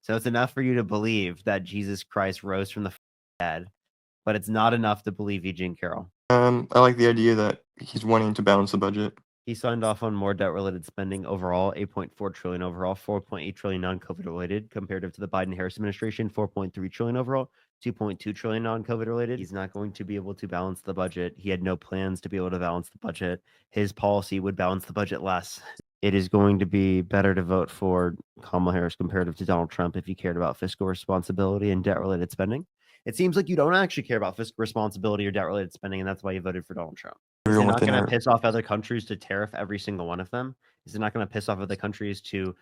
So it's enough for you to believe that Jesus Christ rose from the dead, but it's not enough to believe Eugene Carroll. I like the idea that he's wanting to balance the budget. He signed off on more debt-related spending overall, 8.4 trillion overall, 4.8 trillion non-COVID related, comparative to the Biden-Harris administration, 4.3 trillion overall, 2.2 trillion non-COVID related. He's not going to be able to balance the budget. He had no plans to be able to balance the budget. His policy would balance the budget less. It is going to be better to vote for Kamala Harris comparative to Donald Trump if you cared about fiscal responsibility and debt-related spending. It seems like you don't actually care about fiscal responsibility or debt-related spending, and that's why you voted for Donald Trump. Is it Everyone not within going to our piss off other countries to tariff every single one of them? Is it not going to piss off other countries to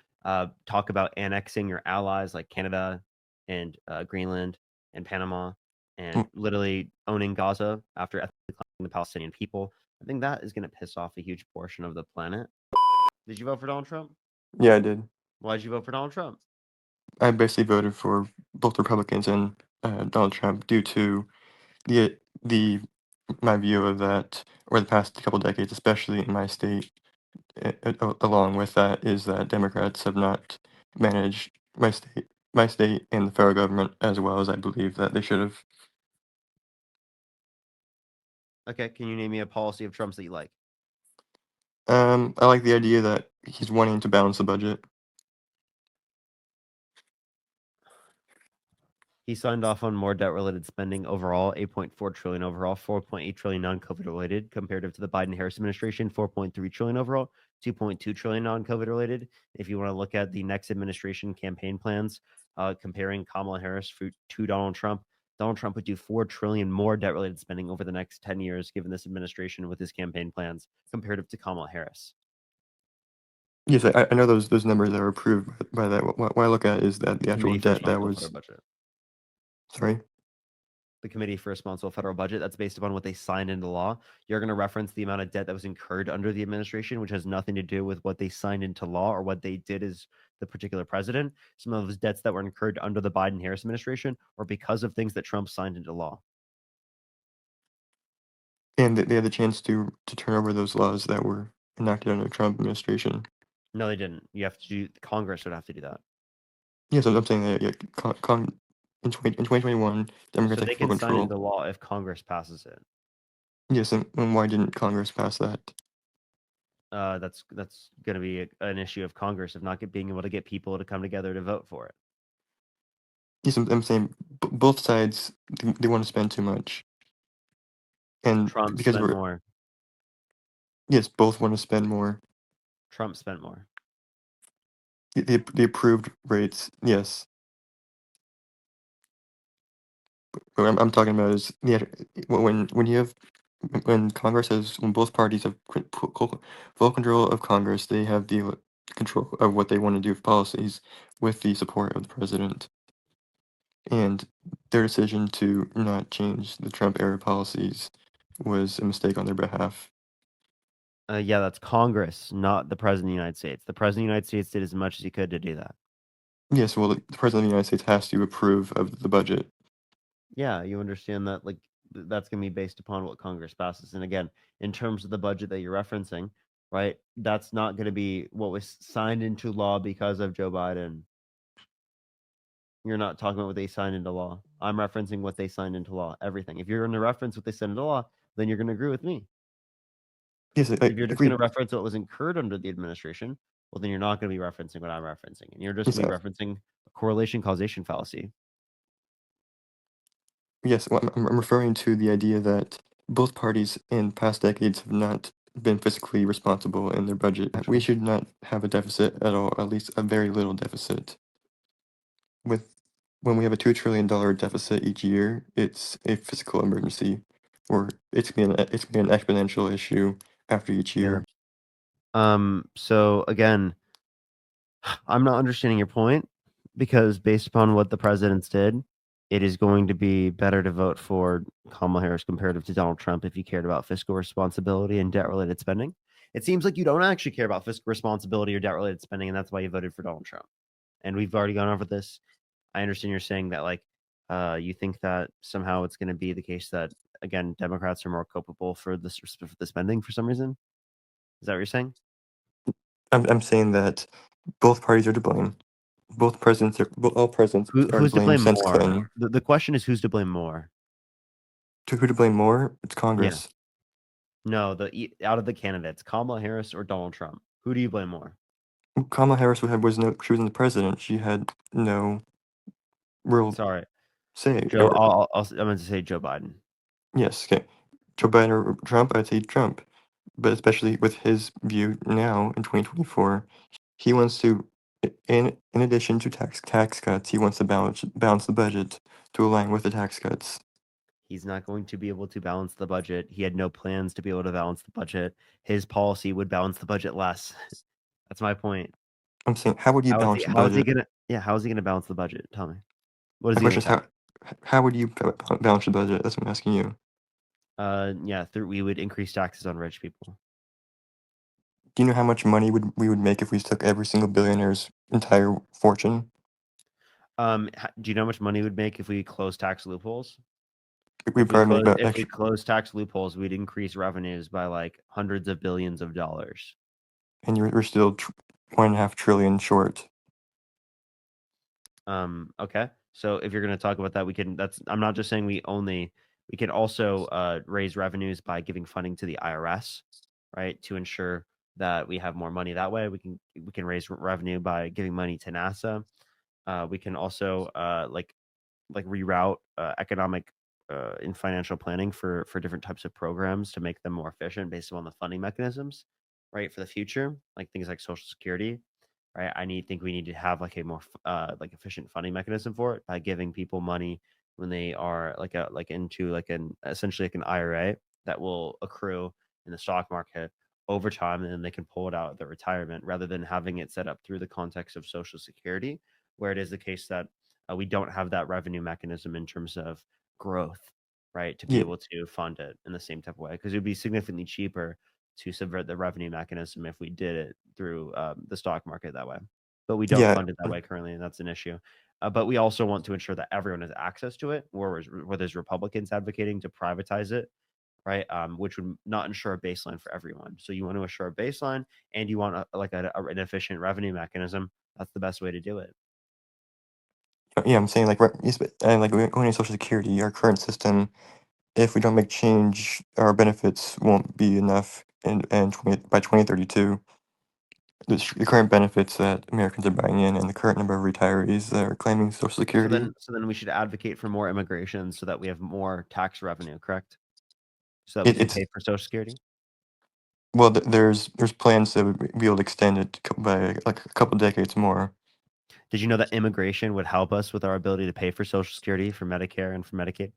talk about annexing your allies like Canada and Greenland and Panama and literally owning Gaza after ethnically cleansing the Palestinian people? I think that is going to piss off a huge portion of the planet. Did you vote for Donald Trump? Yeah, I did. Why did you vote for Donald Trump? I basically voted for both Republicans and Donald Trump due to the my view of that over the past couple decades, especially in my state. Along with that is that Democrats have not managed my state and the federal government as well as I believe that they should have. Okay, can you name me a policy of Trump's that you like? I like the idea that he's wanting to balance the budget. He signed off on more debt-related spending overall, 8.4 trillion overall, 4.8 trillion non-COVID related, comparative to the Biden-Harris administration, 4.3 trillion overall, 2.2 trillion non-COVID related. If you want to look at the next administration campaign plans, comparing Kamala Harris to Donald Trump would do 4 trillion more debt-related spending over the next 10 years, given this administration with his campaign plans, comparative to Kamala Harris. Yes, I know those numbers are approved by that. What I look at is that the actual Committee for debt that Responsible was. Federal Budget. Sorry. The Committee for Responsible Federal Budget. That's based upon what they signed into law. You're going to reference the amount of debt that was incurred under the administration, which has nothing to do with what they signed into law or what they did as the particular president. Some of those debts that were incurred under the Biden-Harris administration or because of things that Trump signed into law. And they had the chance to turn over those laws that were enacted under the Trump administration. No, they didn't. You have to do. Congress would have to do that. Yes, I'm saying that in 2021, Democrats So take they full can sign control. into law if Congress passes it. Yes, and why didn't Congress pass that? That's going to be an issue of Congress of not being able to get people to come together to vote for it. Yes, I'm saying both sides they want to spend too much, and Trump because spent we're more. yes, both want to spend more. Trump spent more. The approved rates, yes. What I'm talking about is when Congress has when both parties have full control of Congress, they have the control of what they want to do with policies with the support of the president. And their decision to not change the Trump era policies was a mistake on their behalf. Yeah, that's Congress, not the president of the United States. The president of the United States did as much as he could to do that. Yes, well, the president of the United States has to approve of the budget. Yeah, you understand that, like, that's going to be based upon what Congress passes. And again, in terms of the budget that you're referencing, right, that's not going to be what was signed into law because of Joe Biden. You're not talking about what they signed into law. I'm referencing what they signed into law, everything. If you're going to reference what they signed into law, then you're going to agree with me. Yes, I If you're just agree. going to reference what was incurred under the administration, well, then you're not going to be referencing what I'm referencing. And you're just Yes, going to be referencing a correlation causation fallacy. yes, well, I'm referring to the idea that both parties in past decades have not been fiscally responsible in their budget. We should not have a deficit at all, at least a very little deficit. When we have a $2 trillion deficit each year, it's a fiscal emergency, or it's gonna be an exponential issue after each year. So again, I'm not understanding your point because based upon what the presidents did, it is going to be better to vote for Kamala Harris comparative to Donald Trump if you cared about fiscal responsibility and debt-related spending. It seems like you don't actually care about fiscal responsibility or debt-related spending, and that's why you voted for Donald Trump. And we've already gone over this. I understand you're saying that, like, you think that somehow it's going to be the case that, again, Democrats are more culpable for the spending for some reason. Is that what you're saying? I'm saying that both parties are to blame. Both presidents are all presidents are to Who's to blame blame since more? Clinton. The question is who's to blame more? To who to blame more? It's Yeah. Congress. No, out of the candidates, Kamala Harris or Donald Trump? Who do you blame more? Kamala Harris she wasn't the president. She had no real Sorry, say. Joe. Or I'm going to say Joe Biden. yes, okay. Joe Biden or Trump, I'd say Trump. But especially with his view now in 2024, he wants to, in addition to tax cuts, he wants to balance the budget to align with the tax cuts. He's not going to be able to balance the budget. He had no plans to be able to balance the budget. His policy would balance the budget less. That's my point. I'm saying, how would you balance the How is he budget? gonna yeah, how is he gonna balance the budget? Tell me. What is My he gonna question is cut? how would you balance the budget? That's what I'm asking you. Yeah, we would increase taxes on rich people. Do you know how much money we would make if we took every single billionaire's entire fortune? Do you know how much money we'd make if we close tax loopholes? We'd probably make about If we extra, close tax loopholes, we'd increase revenues by like hundreds of billions of dollars. and we're still 1.5 trillion short. Okay. So if you're going to talk about that, I'm not just saying we can also raise revenues by giving funding to the IRS, right? To ensure that we have more money that way. We can raise revenue by giving money to NASA. We can also like reroute economic and financial planning for different types of programs to make them more efficient based on the funding mechanisms, right? For the future, like things like Social Security, right? Think we need to have like a more like efficient funding mechanism for it by giving people money when they are like into like an essentially like an IRA that will accrue in the stock market over time, and then they can pull it out at their retirement rather than having it set up through the context of Social Security, where it is the case that we don't have that revenue mechanism in terms of growth, right? To be Yeah, able to fund it in the same type of way, because it would be significantly cheaper to subvert the revenue mechanism if we did it through the stock market that way. But we don't yeah, fund it that way currently, and that's an issue. But we also want to ensure that everyone has access to it, where there's Republicans advocating to privatize it, right? Which would not ensure a baseline for everyone. So you want to assure a baseline, and you want an efficient revenue mechanism. That's the best way to do it. yeah. I'm saying like yes, and like going to Social Security, our current system, if we don't make change, our benefits won't be enough. And by 2032, the current benefits that Americans are buying in, and the current number of retirees that are claiming Social Security, So then we should advocate for more immigration so that we have more tax revenue, correct? So that we can it's pay for Social Security. well, there's plans to be able to extend it by like a couple decades more. Did you know that immigration would help us with our ability to pay for Social Security, for Medicare, and for Medicaid?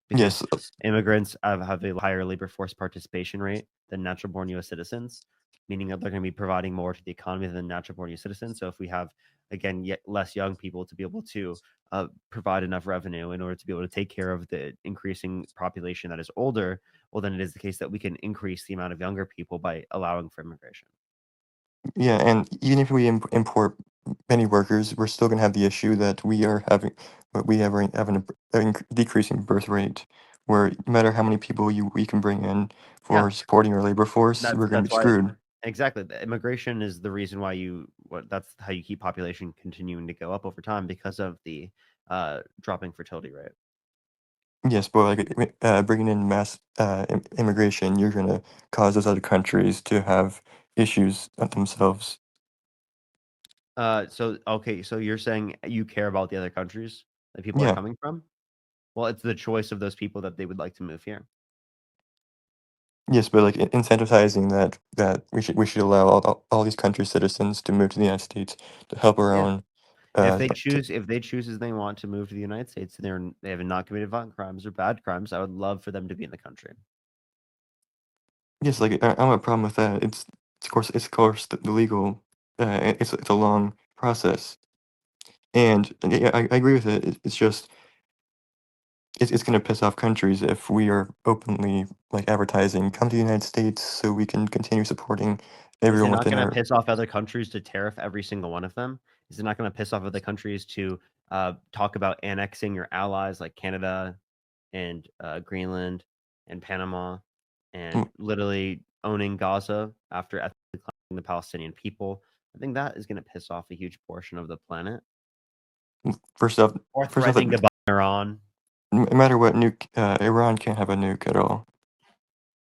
Because Yes, immigrants have a higher labor force participation rate than natural born US citizens, meaning that they're going to be providing more to the economy than natural born US citizens. So if we have, again, yet less young people to be able to provide enough revenue in order to be able to take care of the increasing population that is older, well, then it is the case that we can increase the amount of younger people by allowing for immigration. yeah, and even if we import many workers, we're still gonna have the issue that we are having a decreasing birth rate, where no matter how many people we can bring in Yeah, for supporting our labor force, we're gonna be that's why screwed. exactly the immigration is the reason why that's how you keep population continuing to go up over time because of the dropping fertility rate. Yes, but like bringing in mass immigration, you're gonna cause those other countries to have issues themselves. So okay, so you're saying you care about the other countries that people are Yeah. coming from? Well, it's the choice of those people that they would like to move here. Yes, but like incentivizing that we should allow all these countries' citizens to move to the United States to help our Yeah. own. Uh, to, If they choose as they want to move to the United States and they have not committed violent crimes or bad crimes, I would love for them to be in the country. yes, like I don't have a problem with that. Of course the legal. It's a long process, and yeah, I agree with it. It's just it's gonna piss off countries if we are openly like advertising come to the United States so we can continue supporting Is it everyone not within gonna our. piss off other countries to tariff every single one of them? Is it not gonna piss off other countries to talk about annexing your allies like Canada and Greenland and Panama and literally owning Gaza after ethnically cleansing the Palestinian people? I think that is going to piss off a huge portion of the planet. First off, or first off, threatening to bomb Iran. no matter what, Iran can't have a nuke at all.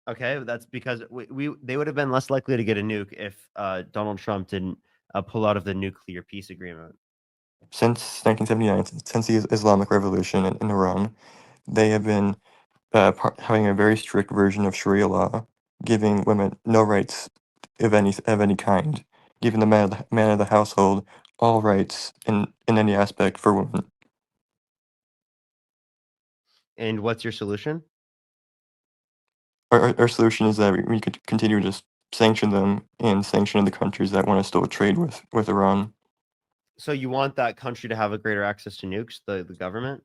Okay, that's because they would have been less likely to get a nuke if Donald Trump didn't pull out of the nuclear peace agreement. Since 1979, since the Islamic Revolution in Iran, they have been having a very strict version of Sharia law, giving women no rights of any kind, giving the man of the household all rights in any aspect for women. And what's your solution? Our solution is that we could continue to sanction them and sanction the countries that want to still trade with Iran. So you want that country to have a greater access to nukes, the government?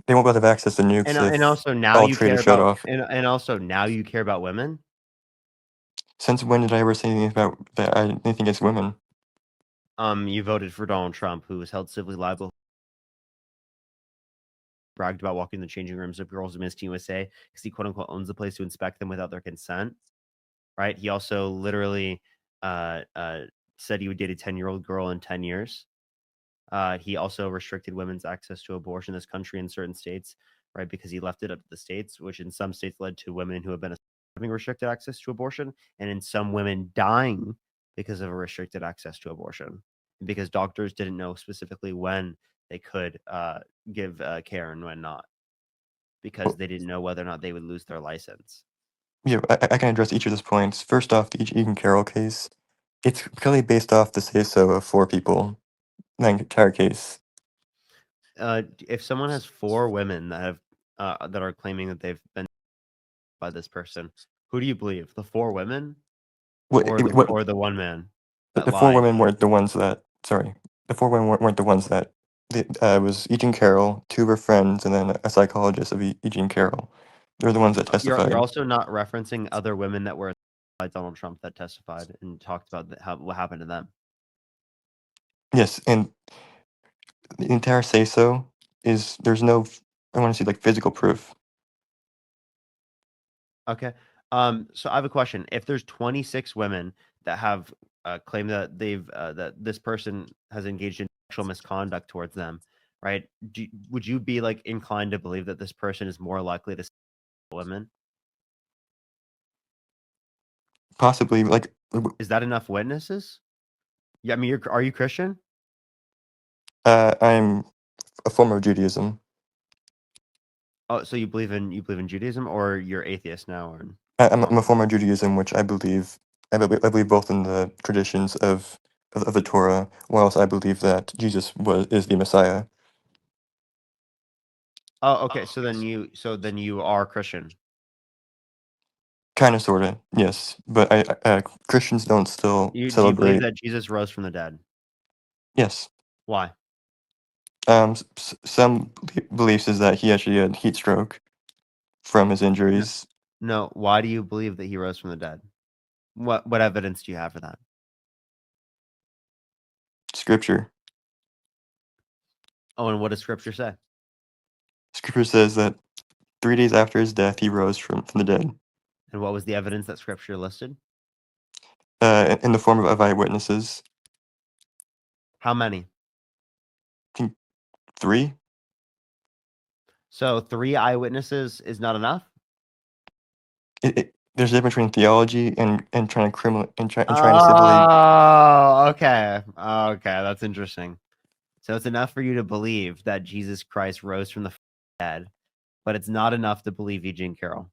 They won't be able to have access to nukes And if also now all you trade care is shut about off. and also now you care about women? Since when did I ever say anything about that? Anything against women? You voted for Donald Trump, who was held civilly liable, bragged about walking in the changing rooms of girls' Miss USA because he quote unquote owns the place to inspect them without their consent. Right? He also literally said he would date a 10-year-old girl in 10 years. He also restricted women's access to abortion in this country in certain states, right? Because he left it up to the states, which in some states led to women who have been having restricted access to abortion, and in some women dying because of a restricted access to abortion, because doctors didn't know specifically when they could give care and when not, because Well, they didn't know whether or not they would lose their license. yeah, I can address each of those points. First off, the Egan Carroll case, it's clearly based off the say-so of 4 people, the entire case. If someone has 4 women that have that are claiming that they've been by this person, who do you believe? The 4 women What, or the 1 man that the 4 lied? women weren't the ones that, sorry, the 4 women weren't the ones that, it was Egan Carroll, 2 of her friends, and then a psychologist of Egan Carroll. They're the ones that You're testified. also not referencing other women that were by Donald Trump that testified and talked about what happened to them. Yes, and the entire say-so is there's no, I wanna see, like, physical proof. Okay. So I have a question. If there's 26 women that have claimed that that this person has engaged in sexual misconduct towards them, right? Would you be like inclined to believe that this person is more likely to women? Possibly, like, Is that enough witnesses? Yeah, I mean, are you Christian? I'm a form of Judaism. Oh, so you believe in Judaism, or you're atheist now, or I'm a Muslim? form of Judaism, which I believe both in the traditions of the Torah, whilst I believe that Jesus is the Messiah. Oh, okay. So then you are Christian. Kinda, sorta, yes, but Christians don't still You do you believe celebrate. that Jesus rose from the dead? Yes. Why? Some beliefs is that he actually had heat stroke from his No, injuries. no. Why do you believe that he rose from the dead? What evidence do you have for that? Scripture. Oh, and what does Scripture say? Scripture says that 3 days after his death, he rose from the dead, And what was the evidence that Scripture listed? in the form of eyewitnesses. How many? I think 3? So 3 eyewitnesses is not enough? There's a difference between theology and trying to trying to civilly. Oh, okay. Okay, that's interesting. So it's enough for you to believe that Jesus Christ rose from the dead, but it's not enough to believe Eugene Carroll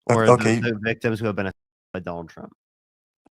or Okay, the victims who have been assassinated by Donald Trump.